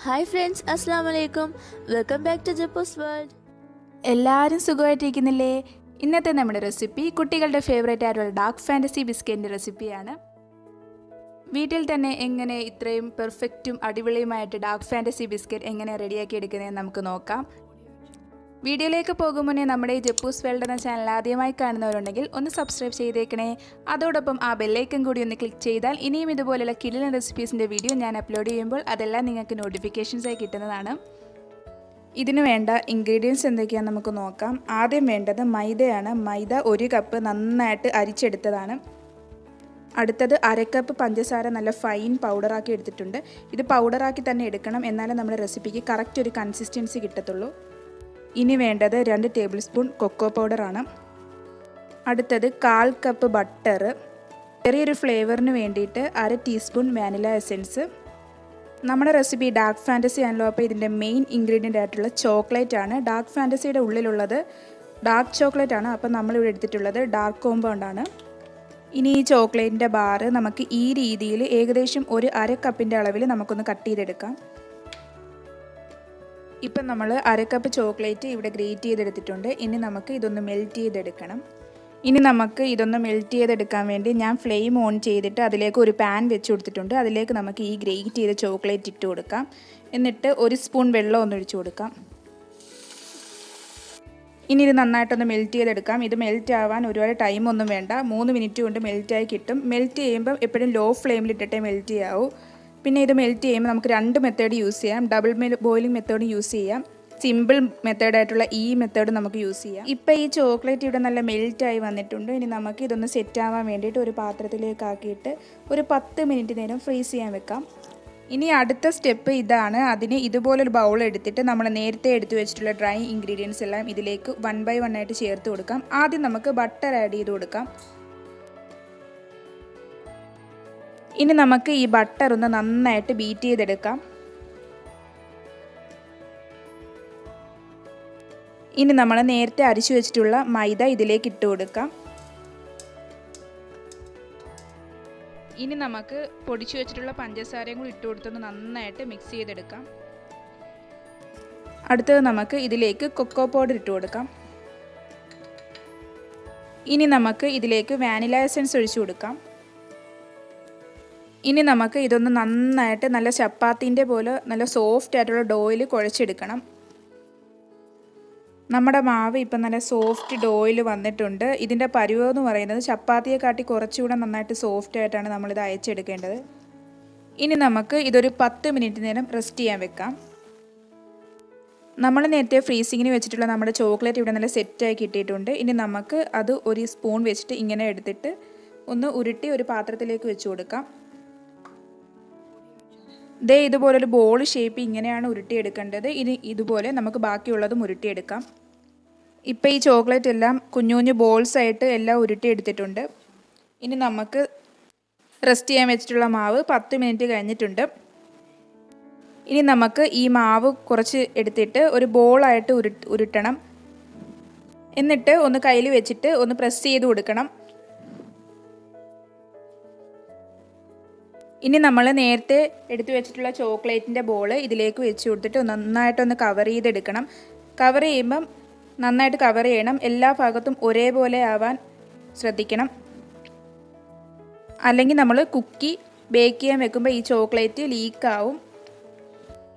Hi friends, അസ്സാം വലൈക്കും. Welcome back to JaPpUuSs WORLD. എല്ലാവരും സുഖമായിട്ടിരിക്കുന്നില്ലേ? ഇന്നത്തെ നമ്മുടെ റെസിപ്പി കുട്ടികളുടെ ഫേവറേറ്റ് ആയിട്ടുള്ള ഡാർക്ക് ഫാൻറ്റസി ബിസ്ക്കറ്റിൻ്റെ റെസിപ്പിയാണ്. വീട്ടിൽ തന്നെ എങ്ങനെ ഇത്രയും പെർഫെക്റ്റും അടിപൊളിയുമായിട്ട് ഡാർക്ക് ഫാൻറ്റസി ബിസ്ക്കറ്റ് എങ്ങനെ റെഡിയാക്കി എടുക്കുന്നതെന്ന് നമുക്ക് നോക്കാം. വീഡിയോയിലേക്ക് പോകും മുന്നേ നമ്മുടെ JaPpUuSs WORLD എന്ന ചാനൽ ആദ്യമായി കാണുന്നവരുണ്ടെങ്കിൽ ഒന്ന് സബ്സ്ക്രൈബ് ചെയ്തേക്കണേ. അതോടൊപ്പം ആ ബെല്ലൈക്കൺ കൂടി ഒന്ന് ക്ലിക്ക് ചെയ്താൽ ഇനിയും ഇതുപോലെയുള്ള കിടിലൻ റെസിപ്പീസിൻ്റെ വീഡിയോ ഞാൻ അപ്ലോഡ് ചെയ്യുമ്പോൾ അതെല്ലാം നിങ്ങൾക്ക് നോട്ടിഫിക്കേഷൻസായി കിട്ടുന്നതാണ്. ഇതിന് വേണ്ട ഇൻഗ്രീഡിയൻസ് എന്തൊക്കെയാണെന്ന് നമുക്ക് നോക്കാം. ആദ്യം വേണ്ടത് മൈദയാണ്. മൈദ 1 കപ്പ് നന്നായിട്ട് അരിച്ചെടുത്തതാണ്. അടുത്തത് 1/2 കപ്പ് പഞ്ചസാര നല്ല ഫൈൻ പൗഡറാക്കി എടുത്തിട്ടുണ്ട്. ഇത് പൗഡറാക്കി തന്നെ എടുക്കണം, എന്നാലേ നമ്മുടെ റെസിപ്പിക്ക് കറക്റ്റ് ഒരു കൺസിസ്റ്റൻസി കിട്ടത്തുള്ളൂ. ഇനി വേണ്ടത് 2 ടേബിൾ സ്പൂൺ കൊക്കോ പൗഡറാണ്. അടുത്തത് 1/4 കപ്പ് ബട്ടർ. ചെറിയൊരു ഫ്ലേവറിന് വേണ്ടിയിട്ട് 1/2 ടീസ്പൂൺ വാനില എസൻസ്. നമ്മുടെ റെസിപ്പി ഡാർക്ക് ഫാൻറ്റസി ആണല്ലോ, അപ്പോൾ ഇതിൻ്റെ മെയിൻ ഇൻഗ്രീഡിയൻ്റ് ആയിട്ടുള്ള ചോക്ലേറ്റ് ആണ്. ഡാർക്ക് ഫാൻറ്റസിയുടെ ഉള്ളിലുള്ളത് ഡാർക്ക് ചോക്ലേറ്റ് ആണ്, അപ്പോൾ നമ്മളിവിടെ എടുത്തിട്ടുള്ളത് ഡാർക്ക് കോമ്പൗണ്ടാണ്. ഇനി ഈ ചോക്ലേറ്റിൻ്റെ ബാറ് നമുക്ക് ഈ രീതിയിൽ ഏകദേശം ഒരു 1/2 കപ്പിൻ്റെ അളവിൽ നമുക്കൊന്ന് കട്ട് ചെയ്തെടുക്കാം. ഇപ്പം നമ്മൾ 1/2 കപ്പ് ചോക്ലേറ്റ് ഇവിടെ ഗ്രേറ്റ് ചെയ്തെടുത്തിട്ടുണ്ട്. ഇനി നമുക്ക് ഇതൊന്ന് മെൽറ്റ് ചെയ്തെടുക്കണം. ഇതൊന്ന് മെൽറ്റ് ചെയ്തെടുക്കാൻ വേണ്ടി ഞാൻ ഫ്ലെയിം ഓൺ ചെയ്തിട്ട് അതിലേക്ക് ഒരു പാൻ വെച്ച് കൊടുത്തിട്ടുണ്ട്. അതിലേക്ക് നമുക്ക് ഈ ഗ്രേറ്റ് ചെയ്ത ചോക്ലേറ്റ് ഇട്ട് കൊടുക്കാം. എന്നിട്ട് 1 സ്പൂൺ വെള്ളം ഒന്ന് ഒഴിച്ചു കൊടുക്കാം. ഇനി ഇത് നന്നായിട്ടൊന്ന് മെൽറ്റ് ചെയ്തെടുക്കാം. ഇത് മെൽറ്റ് ആവാൻ ഒരുപാട് ടൈമൊന്നും വേണ്ട, 3 മിനിറ്റ് കൊണ്ട് മെൽറ്റായി കിട്ടും. മെൽറ്റ് ചെയ്യുമ്പോൾ എപ്പോഴും ലോ ഫ്ലെയിമിലിട്ടിട്ടേ മെൽറ്റ് ചെയ്യാവൂ. പിന്നെ ഇത് മെൽറ്റ് ചെയ്യുമ്പോൾ നമുക്ക് 2 മെത്തേഡ് യൂസ് ചെയ്യാം. ഡബിൾ ബോയിലിംഗ് മെത്തേഡ് യൂസ് ചെയ്യാം, സിമ്പിൾ മെത്തേഡായിട്ടുള്ള ഈ മെത്തേഡ് നമുക്ക് യൂസ് ചെയ്യാം. ഇപ്പോൾ ഈ ചോക്ലേറ്റ് ഇവിടെ നല്ല മെൽറ്റായി വന്നിട്ടുണ്ട്. ഇനി നമുക്ക് ഇതൊന്ന് സെറ്റ് ആവാൻ വേണ്ടിയിട്ട് ഒരു പാത്രത്തിലേക്ക് ആക്കിയിട്ട് ഒരു 10 മിനിറ്റ് നേരം ഫ്രീസ് ചെയ്യാൻ വെക്കാം. ഇനി അടുത്ത സ്റ്റെപ്പ് ഇതാണ്. അതിന് ഇതുപോലൊരു ബൗൾ എടുത്തിട്ട് നമ്മൾ നേരത്തെ എടുത്തു വെച്ചിട്ടുള്ള ഡ്രൈ ഇൻഗ്രീഡിയൻസ് എല്ലാം ഇതിലേക്ക് 1 ബൈ 1 ആയിട്ട് ചേർത്ത് കൊടുക്കാം. ആദ്യം നമുക്ക് ബട്ടർ ആഡ് ചെയ്ത് കൊടുക്കാം. ഇനി നമുക്ക് ഈ ബട്ടർ ഒന്ന് നന്നായിട്ട് ബീറ്റ് ചെയ്തെടുക്കാം. ഇനി നമ്മൾ നേരത്തെ അരിച്ചു വെച്ചിട്ടുള്ള മൈദ ഇതിലേക്ക് ഇട്ട് കൊടുക്കാം. ഇനി നമുക്ക് പൊടിച്ചു വെച്ചിട്ടുള്ള പഞ്ചസാരയും കൂടി ഇട്ട് കൊടുത്തൊന്ന് നന്നായിട്ട് മിക്സ് ചെയ്തെടുക്കാം. അടുത്തത് നമുക്ക് ഇതിലേക്ക് കൊക്കോ പൗഡർ ഇട്ട് കൊടുക്കാം. ഇനി നമുക്ക് ഇതിലേക്ക് വാനില എസൻസ് ഒഴിച്ചു കൊടുക്കാം. ഇനി നമുക്ക് ഇതൊന്ന് നന്നായിട്ട് നല്ല ചപ്പാത്തിൻ്റെ പോലെ നല്ല സോഫ്റ്റ് ആയിട്ടുള്ള ഡോയിൽ കുഴച്ചെടുക്കണം. നമ്മുടെ മാവ് ഇപ്പം നല്ല സോഫ്റ്റ് ഡോയിൽ വന്നിട്ടുണ്ട്. ഇതിൻ്റെ പരുവം എന്ന് പറയുന്നത് ചപ്പാത്തിയെ കാട്ടി കുറച്ചുകൂടെ നന്നായിട്ട് സോഫ്റ്റ് ആയിട്ടാണ് നമ്മളിത് അയച്ചെടുക്കേണ്ടത്. ഇനി നമുക്ക് ഇതൊരു 10 മിനിറ്റ് നേരം റെസ്റ്റ് ചെയ്യാൻ വെക്കാം. നമ്മൾ നേരത്തെ ഫ്രീസിങ്ങിന് വെച്ചിട്ടുള്ള നമ്മുടെ ചോക്ലേറ്റ് ഇവിടെ നല്ല സെറ്റായി കിട്ടിയിട്ടുണ്ട്. ഇനി നമുക്ക് അത് ഒരു സ്പൂൺ വെച്ചിട്ട് ഇങ്ങനെ എടുത്തിട്ട് ഒന്ന് ഉരുട്ടി ഒരു പാത്രത്തിലേക്ക് വെച്ച് കൊടുക്കാം. ഇതുപോലൊരു ബോൾ ഷേപ്പ് ഇങ്ങനെയാണ് ഉരുട്ടിയെടുക്കേണ്ടത്. ഇനി ഇതുപോലെ നമുക്ക് ബാക്കിയുള്ളതും ഉരുട്ടിയെടുക്കാം. ഇപ്പോൾ ഈ ചോക്ലേറ്റ് എല്ലാം കുഞ്ഞു കുഞ്ഞു ബോൾസ് ആയിട്ട് എല്ലാം ഉരുട്ടിയെടുത്തിട്ടുണ്ട്. ഇനി നമുക്ക് റെസ്റ്റ് ചെയ്യാൻ വെച്ചിട്ടുള്ള മാവ് 10 മിനിറ്റ് കഴിഞ്ഞിട്ടുണ്ട്. ഇനി നമുക്ക് ഈ മാവ് കുറച്ച് എടുത്തിട്ട് ഒരു ബോളായിട്ട് ഉരുട്ടണം. എന്നിട്ട് ഒന്ന് കയ്യിൽ വെച്ചിട്ട് ഒന്ന് പ്രസ് ചെയ്ത് കൊടുക്കണം. ഇനി നമ്മൾ നേരത്തെ എടുത്തു വെച്ചിട്ടുള്ള ചോക്ലേറ്റിൻ്റെ ബോൾ ഇതിലേക്ക് വെച്ച് കൊടുത്തിട്ട് നന്നായിട്ടൊന്ന് കവർ ചെയ്തെടുക്കണം. കവർ ചെയ്യുമ്പം നന്നായിട്ട് കവർ ചെയ്യണം. എല്ലാ ഭാഗത്തും ഒരേപോലെ ആവാൻ ശ്രദ്ധിക്കണം. അല്ലെങ്കിൽ നമ്മൾ കുക്കി ബേക്ക് ചെയ്യാൻ വെക്കുമ്പോൾ ഈ ചോക്ലേറ്റ് ലീക്കാവും.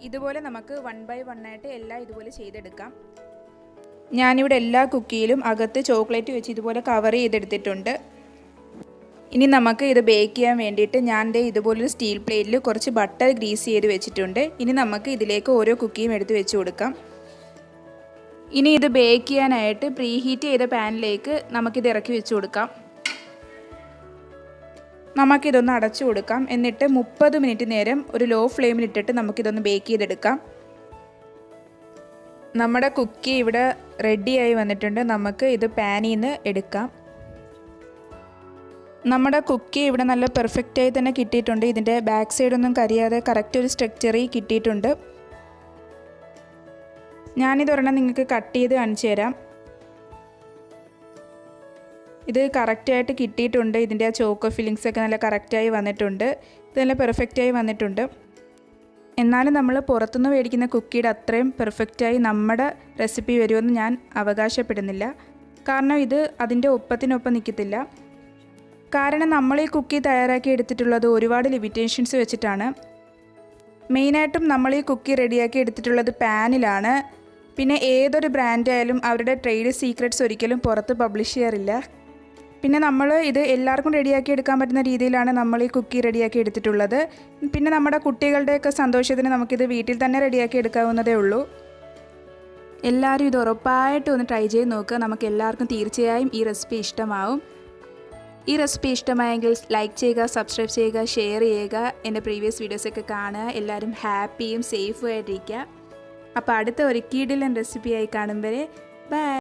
ഇതുപോലെ നമുക്ക് 1 ബൈ 1 ആയിട്ട് എല്ലാം ഇതുപോലെ ചെയ്തെടുക്കാം. ഞാനിവിടെ എല്ലാ കുക്കിയിലും അകത്ത് ചോക്ലേറ്റ് വെച്ച് ഇതുപോലെ കവർ ചെയ്തെടുത്തിട്ടുണ്ട്. ഇനി നമുക്ക് ഇത് ബേക്ക് ചെയ്യാൻ വേണ്ടിയിട്ട് ഞാൻ ഇതുപോലൊരു സ്റ്റീൽ പ്ലേറ്റിൽ കുറച്ച് ബട്ടർ ഗ്രീസ് ചെയ്ത് വെച്ചിട്ടുണ്ട്. ഇനി നമുക്ക് ഇതിലേക്ക് ഓരോ കുക്കിയും എടുത്ത് വെച്ച് കൊടുക്കാം. ഇനി ഇത് ബേക്ക് ചെയ്യാനായിട്ട് പ്രീ ഹീറ്റ് ചെയ്ത പാനിലേക്ക് നമുക്കിത് ഇറക്കി വെച്ച് കൊടുക്കാം. നമുക്കിതൊന്ന് അടച്ചു കൊടുക്കാം. എന്നിട്ട് 30 മിനിറ്റ് നേരം ഒരു ലോ ഫ്ലെയിമിലിട്ടിട്ട് നമുക്കിതൊന്ന് ബേക്ക് ചെയ്തെടുക്കാം. നമ്മുടെ കുക്കി ഇവിടെ റെഡിയായി വന്നിട്ടുണ്ട്. നമുക്ക് ഇത് പാനിൽ നിന്ന് എടുക്കാം. നമ്മുടെ കുക്കി ഇവിടെ നല്ല പെർഫെക്റ്റായി തന്നെ കിട്ടിയിട്ടുണ്ട്. ഇതിൻ്റെ ബാക്ക് സൈഡൊന്നും കരിയാതെ കറക്റ്റ് ഒരു സ്ട്രക്ചറിൽ കിട്ടിയിട്ടുണ്ട്. ഞാനിതൊരെണ്ണം നിങ്ങൾക്ക് കട്ട് ചെയ്ത് കാണിച്ചു തരാം. ഇത് കറക്റ്റായിട്ട് കിട്ടിയിട്ടുണ്ട്. ഇതിൻ്റെ ആ ചോക്കോ ഫില്ലിങ്സൊക്കെ നല്ല കറക്റ്റായി വന്നിട്ടുണ്ട്. ഇത് നല്ല പെർഫെക്റ്റായി വന്നിട്ടുണ്ട്. എന്നാലും നമ്മൾ പുറത്തുനിന്ന് മേടിക്കുന്ന കുക്കിയുടെ അത്രയും പെർഫെക്റ്റായി നമ്മുടെ റെസിപ്പി വരുമെന്ന് ഞാൻ അവകാശപ്പെടുന്നില്ല. കാരണം ഇത് അതിൻ്റെ ഒപ്പത്തിനൊപ്പം നിൽക്കത്തില്ല. കാരണം നമ്മൾ ഈ കുക്കി തയ്യാറാക്കി എടുത്തിട്ടുള്ളത് ഒരുപാട് ലിമിറ്റേഷൻസ് വെച്ചിട്ടാണ്. മെയിനായിട്ടും നമ്മൾ ഈ കുക്കി റെഡിയാക്കി എടുത്തിട്ടുള്ളത് പാനിലാണ്. പിന്നെ ഏതൊരു ബ്രാൻഡായാലും അവരുടെ ട്രേഡ് സീക്രട്സ് ഒരിക്കലും പുറത്ത് പബ്ലിഷ് ചെയ്യാറില്ല. പിന്നെ നമ്മൾ ഇത് എല്ലാവർക്കും റെഡിയാക്കി എടുക്കാൻ പറ്റുന്ന രീതിയിലാണ് നമ്മൾ ഈ കുക്കി റെഡിയാക്കി എടുത്തിട്ടുള്ളത്. പിന്നെ നമ്മുടെ കുട്ടികളുടെയൊക്കെ സന്തോഷത്തിന് നമുക്കിത് വീട്ടിൽ തന്നെ റെഡിയാക്കി എടുക്കാവുന്നതേ ഉള്ളൂ. എല്ലാവരും ഇത് ഉറപ്പായിട്ടും ഒന്ന് ട്രൈ ചെയ്ത് നോക്കുക. നമുക്ക് എല്ലാവർക്കും തീർച്ചയായും ഈ റെസിപ്പി ഇഷ്ടമാവും. ഈ റെസിപ്പി ഇഷ്ടമായെങ്കിൽ ലൈക്ക് ചെയ്യുക, സബ്സ്ക്രൈബ് ചെയ്യുക, ഷെയർ ചെയ്യുക. എൻ്റെ പ്രീവിയസ് വീഡിയോസൊക്കെ കാണുക. എല്ലാവരും ഹാപ്പിയും സേഫും ആയിട്ടിരിക്കുക. അപ്പോൾ അടുത്ത ഒരു കിടിലൻ റെസിപ്പിയായി കാണും വരെ ബൈ.